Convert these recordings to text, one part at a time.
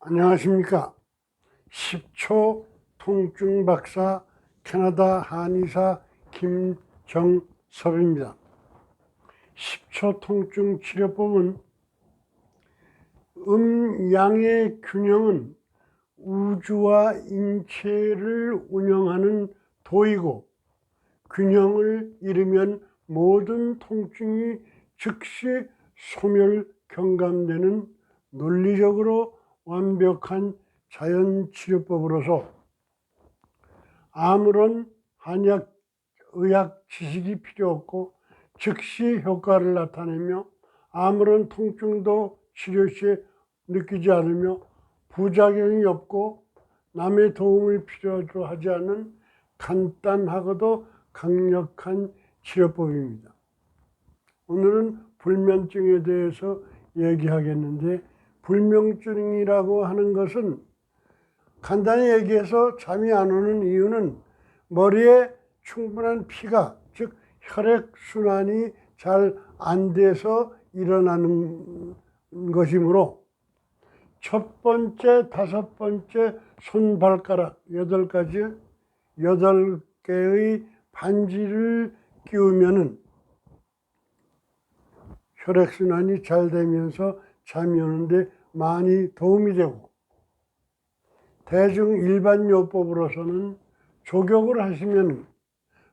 안녕하십니까. 10초 통증 박사 캐나다 한의사 김정섭입니다. 10초 통증 치료법은 음양의 균형은 우주와 인체를 운영하는 도이고, 균형을 잃으면 모든 통증이 즉시 소멸 경감되는 논리적으로 완벽한 자연치료법으로서 아무런 한약, 의학 지식이 필요 없고 즉시 효과를 나타내며 아무런 통증도 치료 시에 느끼지 않으며 부작용이 없고 남의 도움을 필요로 하지 않는 간단하고도 강력한 치료법입니다. 오늘은 불면증에 대해서 얘기하겠는데, 불면증이라고 하는 것은 간단히 얘기해서 잠이 안 오는 이유는 머리에 충분한 피가, 즉 혈액순환이 잘 안 돼서 일어나는 것이므로 첫 번째, 다섯 번째 손발가락 8개의 반지를 끼우면은 혈액순환이 잘 되면서 잠이 오는데 많이 도움이 되고, 대중 일반 요법으로서는 족욕을 하시면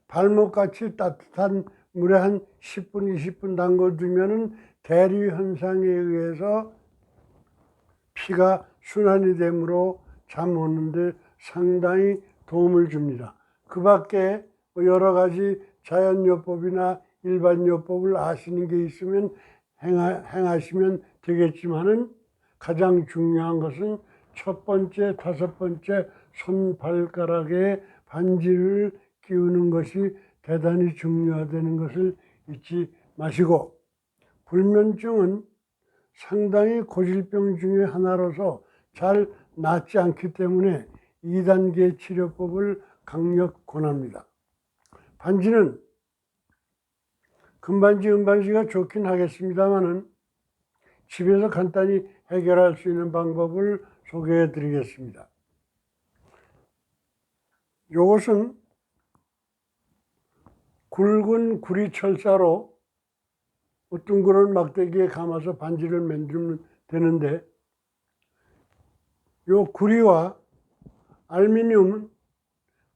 발목같이 따뜻한 물에 한 10분, 20분 담궈두면은 대류 현상에 의해서 피가 순환이 되므로 잠 오는데 상당히 도움을 줍니다. 그 밖에 여러 가지 자연요법이나 일반 요법을 아시는 게 있으면 행하시면 되겠지만은 가장 중요한 것은 첫 번째, 다섯 번째 손발가락에 반지를 끼우는 것이 대단히 중요하다는 것을 잊지 마시고, 불면증은 상당히 고질병 중에 하나로서 잘 낫지 않기 때문에 2단계 치료법을 강력 권합니다. 반지는 금반지, 은반지가 좋긴 하겠습니다만은 집에서 간단히 해결할 수 있는 방법을 소개해 드리겠습니다. 이것은 굵은 구리철사로 둥그런 막대기에 감아서 반지를 만들면 되는데, 이 구리와 알루미늄은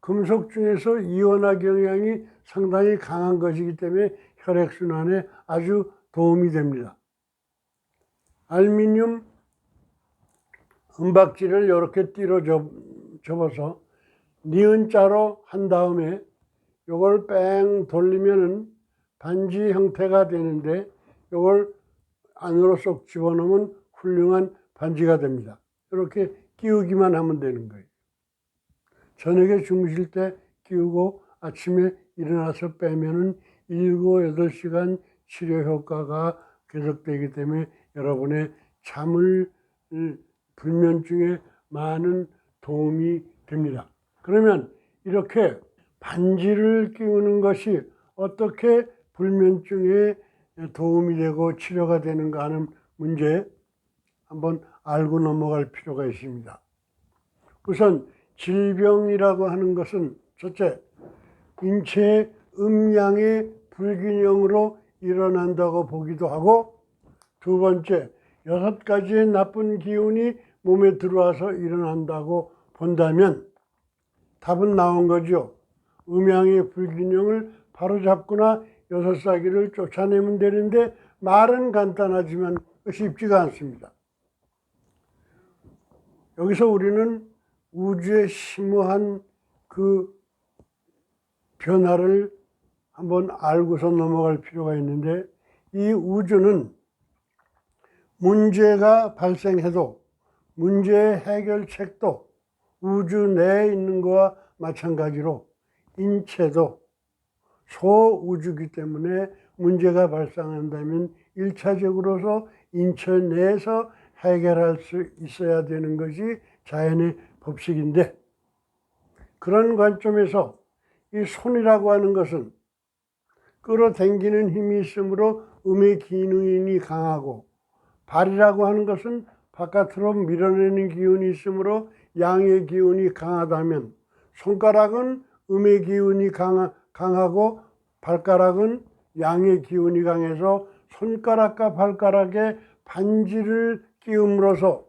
금속 중에서 이온화 경향이 상당히 강한 것이기 때문에 혈액순환에 아주 도움이 됩니다. 알루미늄 은박지를 이렇게 띠로 접어서 니은자로 한 다음에 이걸 뺑 돌리면은 반지 형태가 되는데, 이걸 안으로 쏙 집어넣으면 훌륭한 반지가 됩니다. 이렇게 끼우기만 하면 되는 거예요. 저녁에 주무실 때 끼우고 아침에 일어나서 빼면은 7, 8시간 치료 효과가 계속되기 때문에 여러분의 잠을, 불면증에 많은 도움이 됩니다. 그러면 이렇게 반지를 끼우는 것이 어떻게 불면증에 도움이 되고 치료가 되는가 하는 문제 한번 알고 넘어갈 필요가 있습니다. 우선 질병이라고 하는 것은 첫째, 인체의 음양의 불균형으로 일어난다고 보기도 하고, 두 번째, 6가지의 나쁜 기운이 몸에 들어와서 일어난다고 본다면 답은 나온 거죠. 음양의 불균형을 바로잡거나 6가지를 쫓아내면 되는데, 말은 간단하지만 쉽지가 않습니다. 여기서 우리는 우주의 심오한 그 변화를 한번 알고서 넘어갈 필요가 있는데, 이 우주는 문제가 발생해도 문제의 해결책도 우주 내에 있는 것과 마찬가지로 인체도 소우주이기 때문에 문제가 발생한다면 1차적으로서 인체 내에서 해결할 수 있어야 되는 것이 자연의 법칙인데, 그런 관점에서 이 손이라고 하는 것은 끌어당기는 힘이 있으므로 음의 기능이 강하고, 발이라고 하는 것은 바깥으로 밀어내는 기운이 있으므로 양의 기운이 강하다면, 손가락은 음의 기운이 강하고 발가락은 양의 기운이 강해서 손가락과 발가락에 반지를 끼움으로써,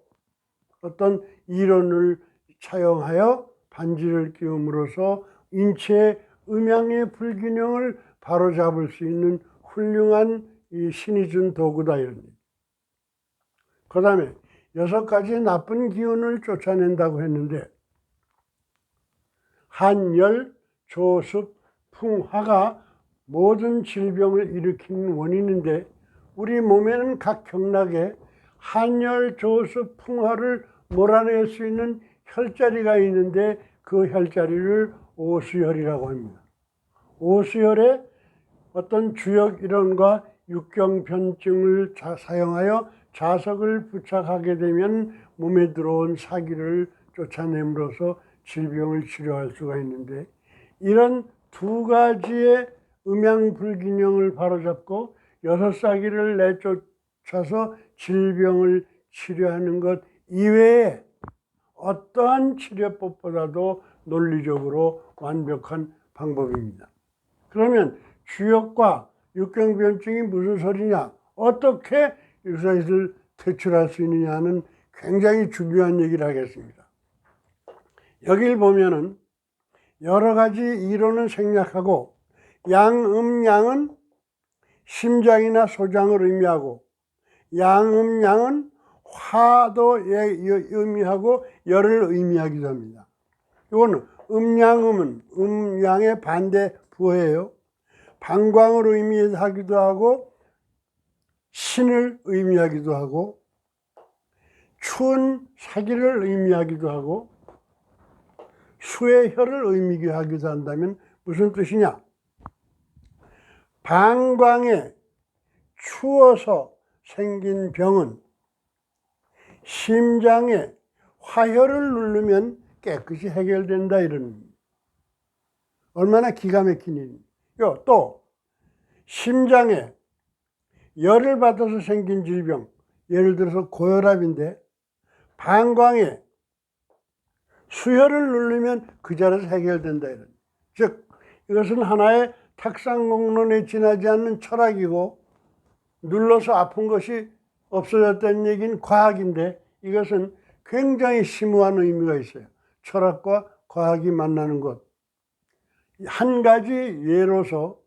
어떤 이론을 차용하여 반지를 끼움으로써 인체의 음양의 불균형을 바로잡을 수 있는 훌륭한 이 신이 준 도구다, 이런 얘기. 그 다음에 6가지 나쁜 기운을 쫓아낸다고 했는데, 한열, 조습, 풍화가 모든 질병을 일으키는 원인인데, 우리 몸에는 각 경락에 한열, 조습, 풍화를 몰아낼 수 있는 혈자리가 있는데, 그 혈자리를 오수혈이라고 합니다. 오수혈에 어떤 주역 이론과 육경변증을 사용하여 자석을 부착하게 되면 몸에 들어온 사기를 쫓아냄으로써 질병을 치료할 수가 있는데, 이런 2가지의 음양 불균형을 바로잡고 6사기를 내쫓아서 질병을 치료하는 것 이외에 어떠한 치료법보다도 논리적으로 완벽한 방법입니다. 그러면 주역과 육경변증이 무슨 소리냐, 어떻게 이것을 퇴출할 수 있느냐는 굉장히 중요한 얘기를 하겠습니다. 여기를 보면은 여러 가지 이론은 생략하고, 양음양은 심장이나 소장을 의미하고, 양음양은 화도 의미하고 열을 의미하기도 합니다. 이거는 음양음은 음양의 반대 부호예요. 방광을 의미하기도 하고, 신을 의미하기도 하고, 추운 사기를 의미하기도 하고, 수의 혈을 의미하기도 한다면 무슨 뜻이냐? 방광에 추워서 생긴 병은 심장에 화혈을 누르면 깨끗이 해결된다, 이런. 얼마나 기가 막힌 일이요. 또 심장에 열을 받아서 생긴 질병, 예를 들어서 고혈압인데 방광에 수혈을 누르면 그 자리에서 해결된다, 이런. 즉 이것은 하나의 탁상공론에 지나지 않는 철학이고, 눌러서 아픈 것이 없어졌다는 얘기는 과학인데, 이것은 굉장히 심오한 의미가 있어요. 철학과 과학이 만나는 것. 한 가지 예로서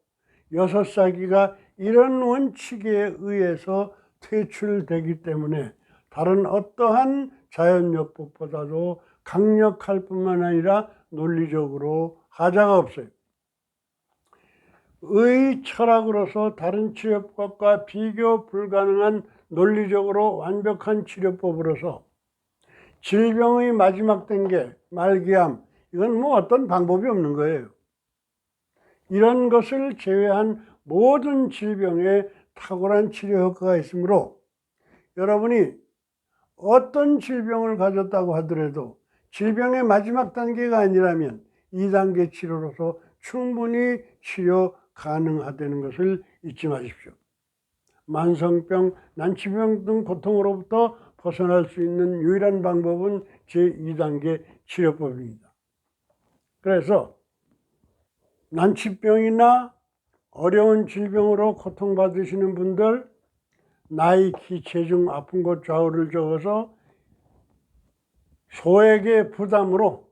6사기가 이런 원칙에 의해서 퇴출되기 때문에 다른 어떠한 자연요법보다도 강력할 뿐만 아니라 논리적으로 하자가 없어요. 의 철학으로서 다른 치료법과 비교 불가능한 논리적으로 완벽한 치료법으로서 질병의 마지막 단계, 말기암, 이건 뭐 어떤 방법이 없는 거예요. 이런 것을 제외한 모든 질병에 탁월한 치료 효과가 있으므로, 여러분이 어떤 질병을 가졌다고 하더라도 질병의 마지막 단계가 아니라면 2단계 치료로서 충분히 치료 가능하다는 것을 잊지 마십시오. 만성병, 난치병 등 고통으로부터 벗어날 수 있는 유일한 방법은 제2단계 치료법입니다. 그래서 난치병이나 어려운 질병으로 고통받으시는 분들, 나이, 키, 체중, 아픈 곳 좌우를 적어서 소액의 부담으로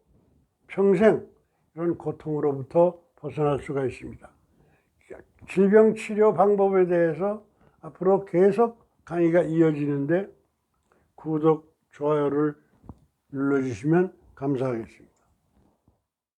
평생 이런 고통으로부터 벗어날 수가 있습니다. 질병 치료 방법에 대해서 앞으로 계속 강의가 이어지는데 구독, 좋아요를 눌러주시면 감사하겠습니다.